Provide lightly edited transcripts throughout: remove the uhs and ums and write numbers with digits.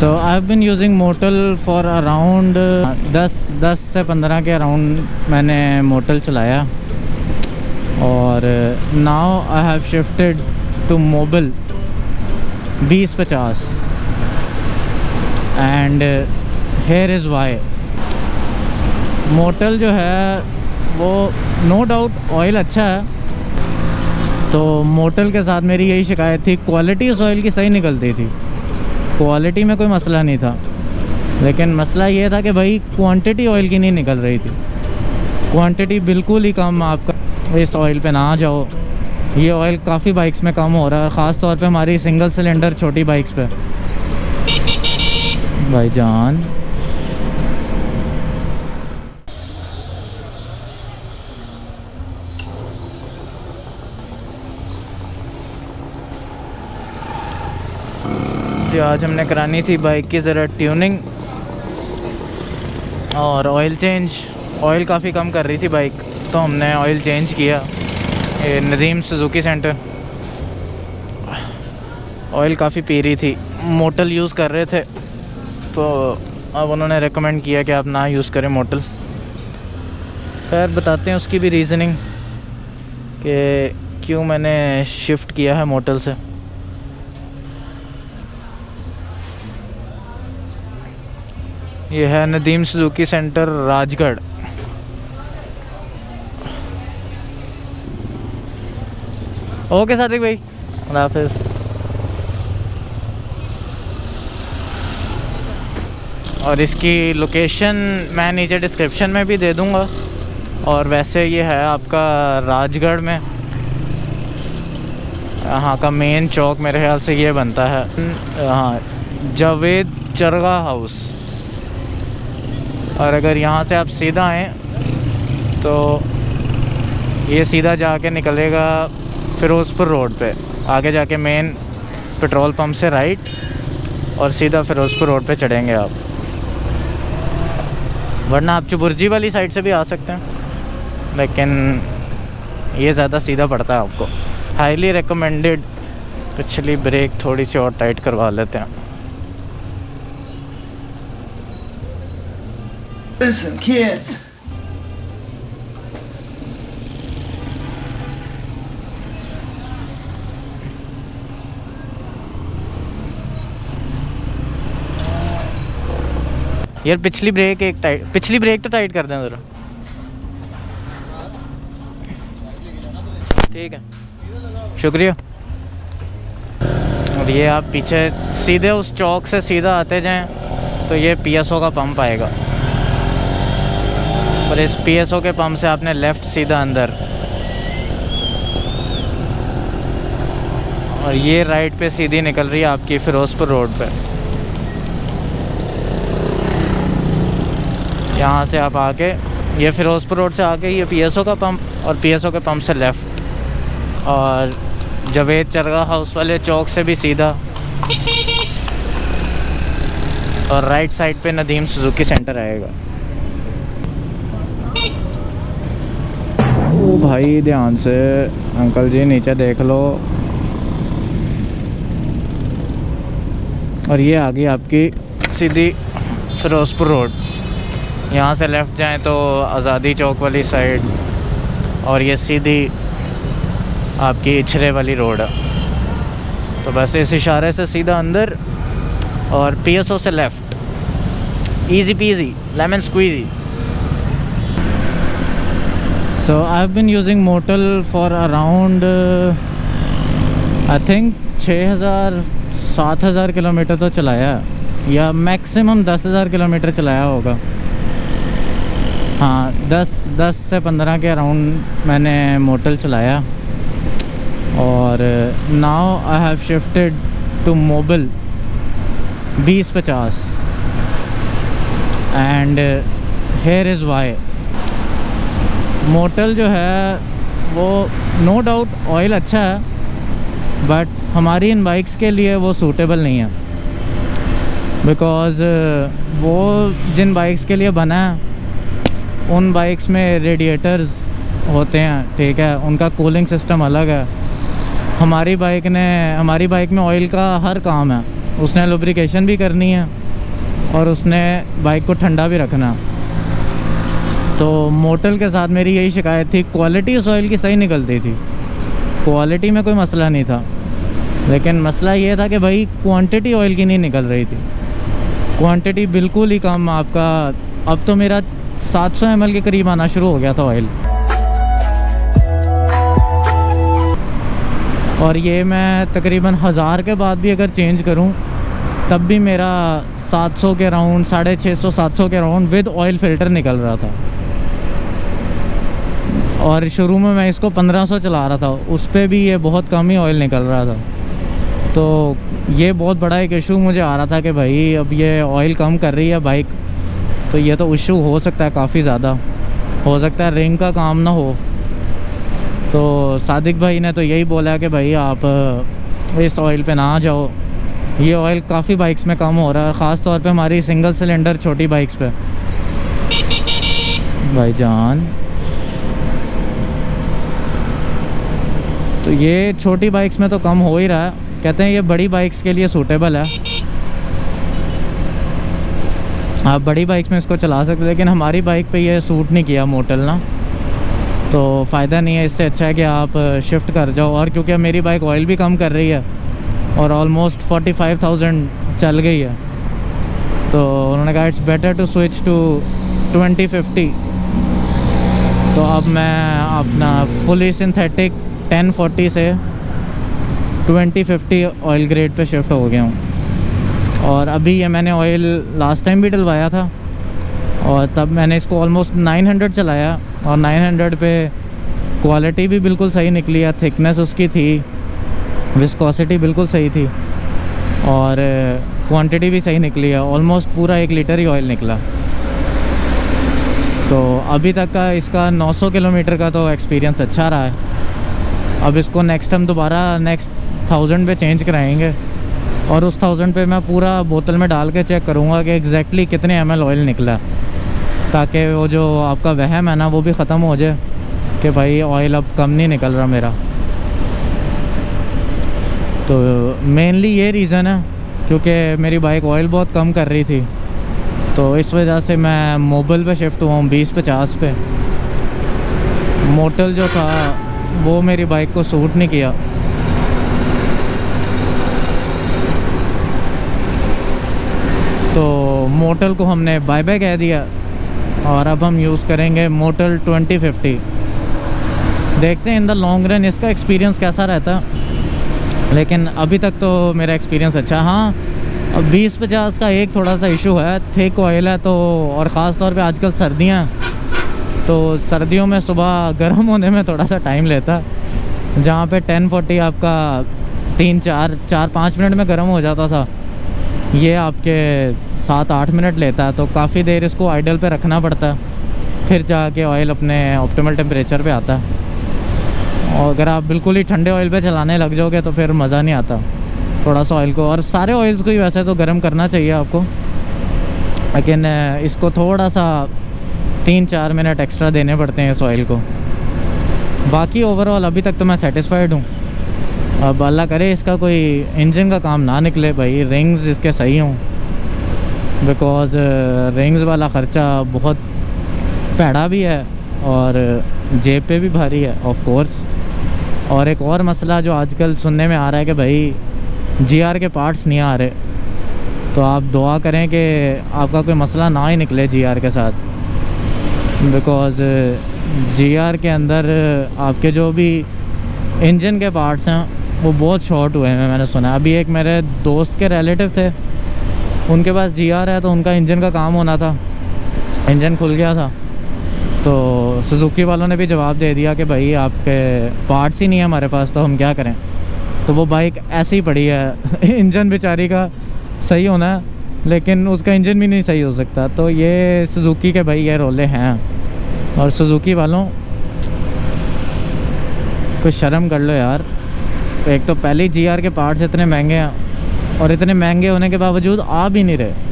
So I have been using Motul for around 10 से 15 के around मैंने मोटल चलाया और now I have shifted to Mobil 2050 and here is why. Motul जो है वो नो डाउट ऑयल अच्छा है, तो मोटल के साथ मेरी यही शिकायत थी, क्वालिटी उस ऑयल की सही निकलती थी, क्वालिटी में कोई मसला नहीं था, लेकिन मसला ये था कि भाई क्वांटिटी ऑयल की नहीं निकल रही थी। क्वांटिटी बिल्कुल ही कम, आपका इस ऑयल पे ना जाओ। ये ऑयल काफ़ी बाइक्स में कम हो रहा है, ख़ास तौर पे हमारी सिंगल सिलेंडर छोटी बाइक्स पे। भाईजान आज हमने करानी थी बाइक की ज़रा ट्यूनिंग और ऑयल चेंज। ऑयल काफ़ी कम कर रही थी बाइक, तो हमने ऑयल चेंज किया नदीम सुजुकी सेंटर। ऑयल काफ़ी पी रही थी, मोटल यूज़ कर रहे थे, तो अब उन्होंने रेकमेंड किया कि आप ना यूज़ करें मोटल। खैर बताते हैं उसकी भी रीज़निंग कि क्यों मैंने शिफ्ट किया है मोटल से। ये है Nadeem Suzuki centre Rajgarh. Okay Sadiq भाई, अल्लाह हाफिज़। और इसकी लोकेशन मैं नीचे डिस्क्रिप्शन में भी दे दूँगा। और वैसे ये है आपका राजगढ़ में, यहाँ का मेन चौक मेरे ख्याल से ये बनता है, हाँ, जावेद चरगा हाउस। और अगर यहाँ से आप सीधा आएँ तो ये सीधा जाके निकलेगा फ़िरोज़पुर रोड पे, आगे जाके मेन पेट्रोल पंप से राइट और सीधा फ़िरोज़पुर रोड पे चढ़ेंगे आप। वरना आप चुबुर्जी वाली साइड से भी आ सकते हैं, लेकिन ये ज़्यादा सीधा पड़ता है आपको। Highly recommended. पिछली ब्रेक थोड़ी सी और टाइट करवा लेते हैं। Listen, kids. यार पिछली ब्रेक तो टाइट कर दें ज़रा। ठीक है, शुक्रिया। और ये आप पीछे सीधे उस चौक से सीधा आते जाएं तो ये पीएसओ का पंप आएगा, और इस पीएसओ के पंप से आपने लेफ़्ट सीधा अंदर, और ये राइट पे सीधी निकल रही है आपकी फ़िरोज़पुर रोड पे। यहाँ से आप आके ये फ़िरोज़पुर रोड से आके ये पीएसओ का पंप, और पीएसओ के पंप से लेफ़्ट, और जावेद चरगा हाउस वाले चौक से भी सीधा, और राइट साइड पे नदीम सुजुकी सेंटर आएगा। ओ भाई ध्यान से, अंकल जी नीचे देख लो। और ये आ गई आपकी सीधी फ़िरोज़पुर रोड। यहाँ से लेफ़्ट जाएं तो आज़ादी चौक वाली साइड, और ये सीधी आपकी इछरे वाली रोड है। तो बस इस इशारे से सीधा अंदर और पीएसओ से left, easy peasy lemon squeezy. So I've been using Motul for around I think 6,000-7,000 kilometre तो चलाया है, या मैक्सिमम 10,000 किलोमीटर चलाया होगा। हाँ, 10 से 15 के अराउंड मैंने मोटल चलाया। और now I have shifted to Mobil 2050 and here is why. Motul जो है वो नो डाउट ऑयल अच्छा है, बट हमारी इन बाइक्स के लिए वो सूटेबल नहीं है, बिकॉज़ वो जिन बाइक्स के लिए बना है उन बाइक्स में रेडिएटर्स होते हैं, ठीक है, उनका कूलिंग सिस्टम अलग है। हमारी बाइक में ऑयल का हर काम है, उसने लुब्रिकेशन भी करनी है और उसने बाइक को ठंडा भी रखना। तो मोटल के साथ मेरी यही शिकायत थी, क्वालिटी उस ऑयल की सही निकलती थी, क्वालिटी में कोई मसला नहीं था, लेकिन मसला ये था कि भाई क्वांटिटी ऑयल की नहीं निकल रही थी, क्वांटिटी बिल्कुल ही कम। आपका अब तो मेरा 700 ml के करीब आना शुरू हो गया था ऑयल, और ये मैं तकरीबन 1000 के बाद भी अगर चेंज करूं तब भी मेरा 700 के राउंड, 650 700 के राउंड विद ऑयल फ़िल्टर निकल रहा था। और शुरू में मैं इसको 1500 चला रहा था, उस पर भी ये बहुत कम ही ऑयल निकल रहा था। तो ये बहुत बड़ा एक इशू मुझे आ रहा था कि भाई अब ये ऑयल कम कर रही है बाइक, तो ये तो इशू हो सकता है, काफ़ी ज़्यादा हो सकता है रिंग का काम ना हो। तो सादिक भाई ने तो यही बोला कि भाई आप इस ऑयल पे ना जाओ, ये ऑयल काफ़ी बाइक्स में कम हो रहा है, ख़ास तौर पे हमारी सिंगल सिलेंडर छोटी बाइक्स पे। भाईजान तो ये छोटी बाइक्स में तो कम हो ही रहा है, कहते हैं ये बड़ी बाइक्स के लिए सूटेबल है, आप बड़ी बाइक्स में इसको चला सकते हो, लेकिन हमारी बाइक पे ये सूट नहीं किया मोटल ना, तो फ़ायदा नहीं है। इससे अच्छा है कि आप शिफ्ट कर जाओ। और क्योंकि मेरी बाइक ऑयल भी कम कर रही है और ऑलमोस्ट 45,000 चल गई है, तो उन्होंने कहा it's better to switch to 2050। तो अब मैं अपना फुली सिंथेटिक 1040 से 2050 ऑयल ग्रेड पे शिफ्ट हो गया हूँ। और अभी ये मैंने ऑयल लास्ट टाइम भी डलवाया था, और तब मैंने इसको ऑलमोस्ट 900 चलाया, और 900 पे क्वालिटी भी बिल्कुल सही निकली है, थिकनेस उसकी थी, विस्कोसिटी बिल्कुल सही थी, और क्वांटिटी भी सही निकली है, ऑलमोस्ट पूरा 1 लीटर ही ऑयल निकला। तो अभी तक का इसका 900 किलोमीटर का तो एक्सपीरियंस अच्छा रहा है। अब इसको नेक्स्ट हम दोबारा नेक्स्ट 1000 पे चेंज कराएंगे, और उस 1000 पे मैं पूरा बोतल में डाल के चेक करूँगा कि एग्जैक्टली कितने ml ऑयल निकला, ताकि वो जो आपका वहम है ना वो भी ख़त्म हो जाए कि भाई ऑयल अब कम नहीं निकल रहा मेरा। तो मेनली ये रीज़न है, क्योंकि मेरी बाइक ऑयल बहुत कम कर रही थी, तो इस वजह से मैं मोबिल पे शिफ्ट हुआ हूँ 2050 पे। मोटल जो था वो मेरी बाइक को सूट नहीं किया। तो मोटल को हमने बाय बाय कह दिया, और अब हम यूज़ करेंगे मोटल 2050। देखते हैं इन द लॉन्ग रन इसका एक्सपीरियंस कैसा रहता, लेकिन अभी तक तो मेरा एक्सपीरियंस अच्छा। हाँ, अब 2050 का एक थोड़ा सा इशू है, थिक ऑयल है, तो और ख़ास तौर पे आजकल सर्दियाँ, तो सर्दियों में सुबह गर्म होने में थोड़ा सा टाइम लेता, जहाँ पे 1040 आपका 3-4-5 मिनट में गर्म हो जाता था, ये आपके 7-8 मिनट लेता है। तो काफ़ी देर इसको आइडल पे रखना पड़ता है, फिर जाके ऑयल अपने ऑप्टिमल टेम्परेचर पे आता है। और अगर आप बिल्कुल ही ठंडे ऑयल पे चलाने लग जाओगे तो फिर मज़ा नहीं आता। थोड़ा सा ऑयल को, और सारे ऑयल्स को ही वैसे तो गर्म करना चाहिए आपको, लेकिन इसको थोड़ा सा 3-4 मिनट एक्स्ट्रा देने पड़ते हैं इस ऑयल को। बाकी ओवरऑल अभी तक तो मैं सेटिस्फाइड हूँ। अब अल्लाह करे इसका कोई इंजन का काम ना निकले भाई, रिंग्स इसके सही हों, बिकॉज़ रिंग्स वाला ख़र्चा बहुत पैड़ा भी है और जेब पे भी भारी है ऑफ कोर्स। और एक और मसला जो आजकल सुनने में आ रहा है कि भाई जीआर के पार्ट्स नहीं आ रहे, तो आप दुआ करें कि आपका कोई मसला ना ही निकले जीआर के साथ, बिकॉज़ जीआर के अंदर आपके जो भी इंजन के पार्ट्स हैं वो बहुत शॉर्ट हुए हैं, मैंने सुना। अभी एक मेरे दोस्त के रिलेटिव थे, उनके पास जीआर है, तो उनका इंजन का काम होना था, इंजन खुल गया था, तो सुजुकी वालों ने भी जवाब दे दिया कि भाई आपके पार्ट्स ही नहीं है हमारे पास, तो हम क्या करें। तो वो बाइक ऐसी ही पड़ी है इंजन बेचारी का सही होना है, लेकिन उसका इंजन भी नहीं सही हो सकता। तो ये सुजुकी के भाई ये रोले हैं, और सुजुकी वालों कुछ शर्म कर लो यार। एक तो पहले ही जीआर के पार्ट्स इतने महंगे हैं, और इतने महंगे होने के बावजूद आ भी नहीं रहे।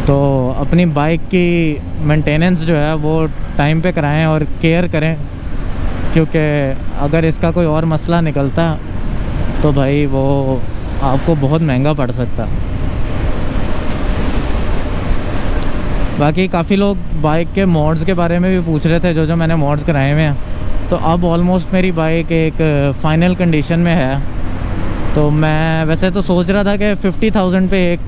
तो अपनी बाइक की मेंटेनेंस जो है वो टाइम पे कराएं और केयर करें, क्योंकि अगर इसका कोई और मसला निकलता तो भाई वो आपको बहुत महंगा पड़ सकता। बाकी काफ़ी लोग बाइक के मॉड्स के बारे में भी पूछ रहे थे, जो मैंने मॉड्स कराए हुए हैं। तो अब ऑलमोस्ट मेरी बाइक एक फ़ाइनल कंडीशन में है। तो मैं वैसे तो सोच रहा था कि 50,000 पे एक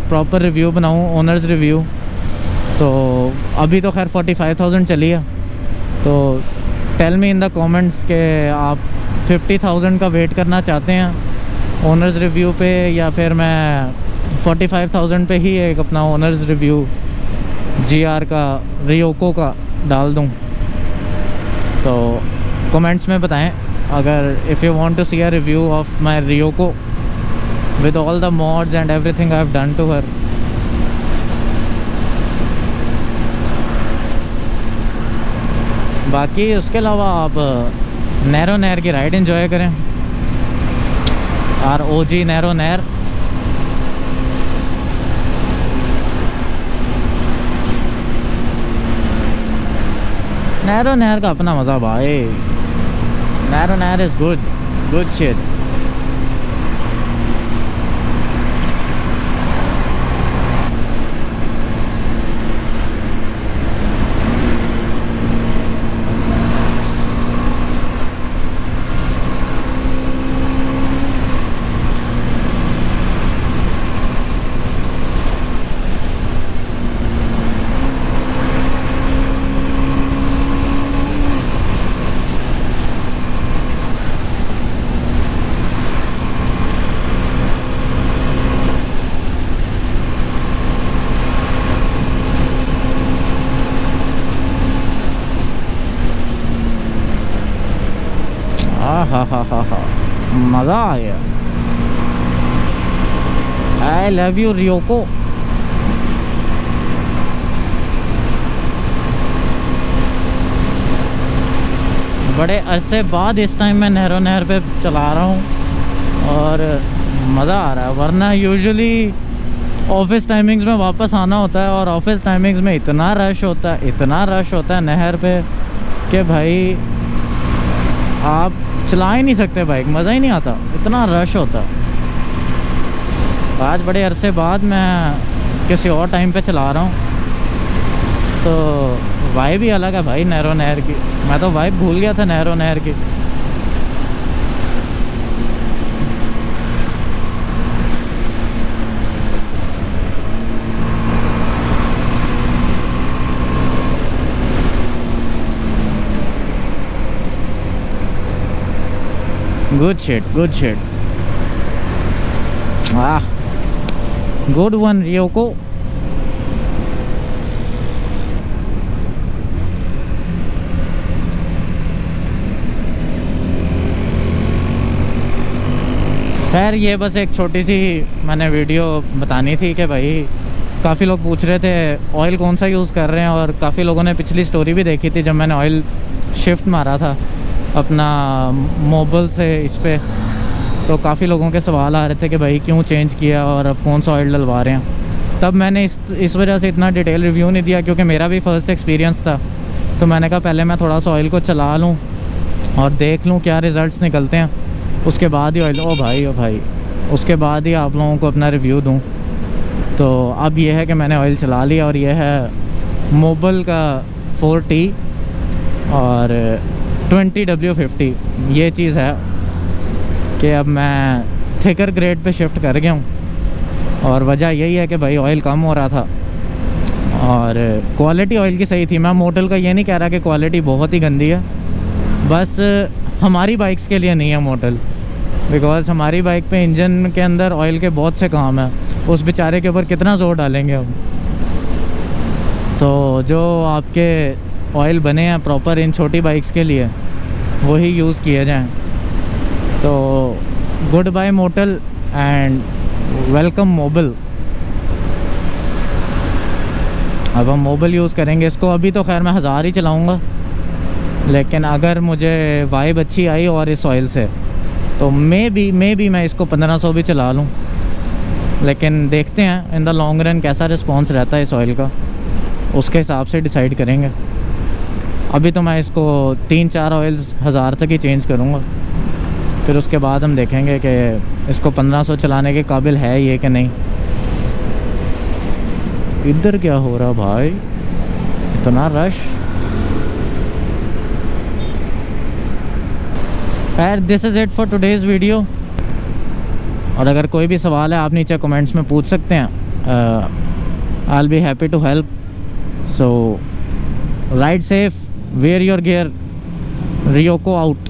प्रॉपर रिव्यू बनाऊं, ओनर्स रिव्यू। तो अभी तो खैर 45,000 चली है। तो tell me in the comments के आप 50,000 का वेट करना चाहते हैं ओनर्स रिव्यू पे, या फिर मैं 45,000 पे ही एक अपना ओनर्स रिव्यू GR का, रियोको का डाल दूं। तो कमेंट्स में बताएं अगर if you want to see a review of my Ryoko with all the mods and everything I have done to her. बाकी उसके अलावा आप नैरो नहर की राइड एंजॉय करें। ROG नैरो नहर, नैरो नहर का अपना मज़ा भाई। नैरो नहर इज़ गुड शिट। हा मज़ा आ गया। I love you Ryoko. बड़े अरसे बाद इस टाइम मैं नहरो नहर पे चला रहा हूँ और मज़ा आ रहा है। वरना यूजुअली ऑफिस टाइमिंग्स में वापस आना होता है और ऑफिस टाइमिंग्स में इतना रश होता है नहर पे कि भाई आप चला ही नहीं सकते बाइक, मज़ा ही नहीं आता, इतना रश होता। आज बड़े अरसे बाद मैं किसी और टाइम पे चला रहा हूँ तो वाइब ही अलग है भाई नैरो नहर की। मैं तो वाइब भूल गया था नैरो नहर की। Good shit good one Ryoko. खैर ये बस एक छोटी सी मैंने वीडियो बतानी थी कि भाई काफ़ी लोग पूछ रहे थे ऑयल कौन सा यूज़ कर रहे हैं, और काफ़ी लोगों ने पिछली स्टोरी भी देखी थी जब मैंने ऑयल शिफ्ट मारा था अपना मोबिल से इस पे। तो काफ़ी लोगों के सवाल आ रहे थे कि भाई क्यों चेंज किया और अब कौन सा ऑयल डलवा रहे हैं। तब मैंने इस वजह से इतना डिटेल रिव्यू नहीं दिया क्योंकि मेरा भी फ़र्स्ट एक्सपीरियंस था। तो मैंने कहा पहले मैं थोड़ा सा ऑयल को चला लूँ और देख लूँ क्या रिज़ल्ट्स निकलते हैं, उसके बाद ही ऑयल ओ भाई उसके बाद ही आप लोगों को अपना रिव्यू दूँ। तो अब ये है कि मैंने ऑयल चला लिया और ये है मोबिल का 4T और 20W50। ये चीज़ है कि अब मैं थिकर ग्रेड पे शिफ्ट कर गया हूँ और वजह यही है कि भाई ऑयल कम हो रहा था और क्वालिटी ऑयल की सही थी। मैं मोटल का ये नहीं कह रहा कि क्वालिटी बहुत ही गंदी है, बस हमारी बाइक्स के लिए नहीं है मोटल, बिकॉज़ हमारी बाइक पे इंजन के अंदर ऑयल के बहुत से काम है, उस बेचारे के ऊपर कितना ज़ोर डालेंगे हम। तो जो आपके ऑयल बने हैं प्रॉपर इन छोटी बाइक्स के लिए वही यूज़ किए जाएं। तो goodbye Motul and welcome Mobil. अब हम मोबिल यूज़ करेंगे इसको। अभी तो खैर मैं 1000 ही चलाऊँगा, लेकिन अगर मुझे वाइब अच्छी आई और इस ऑयल से तो मे बी मैं इसको 1500 भी चला लूँ। लेकिन देखते हैं इन द लॉन्ग रन कैसा रिस्पॉन्स रहता है इस ऑयल का, उसके हिसाब से डिसाइड करेंगे। अभी तो मैं इसको 3-4 ऑयल्स 1000 तक ही चेंज करूँगा, फिर उसके बाद हम देखेंगे कि इसको 1500 चलाने के काबिल है ये कि नहीं। इधर क्या हो रहा भाई, इतना रश। खैर this is it for today's video. और अगर कोई भी सवाल है आप नीचे कमेंट्स में पूछ सकते हैं। I will be happy to help. So ride safe, wear your gear, Ryoko out.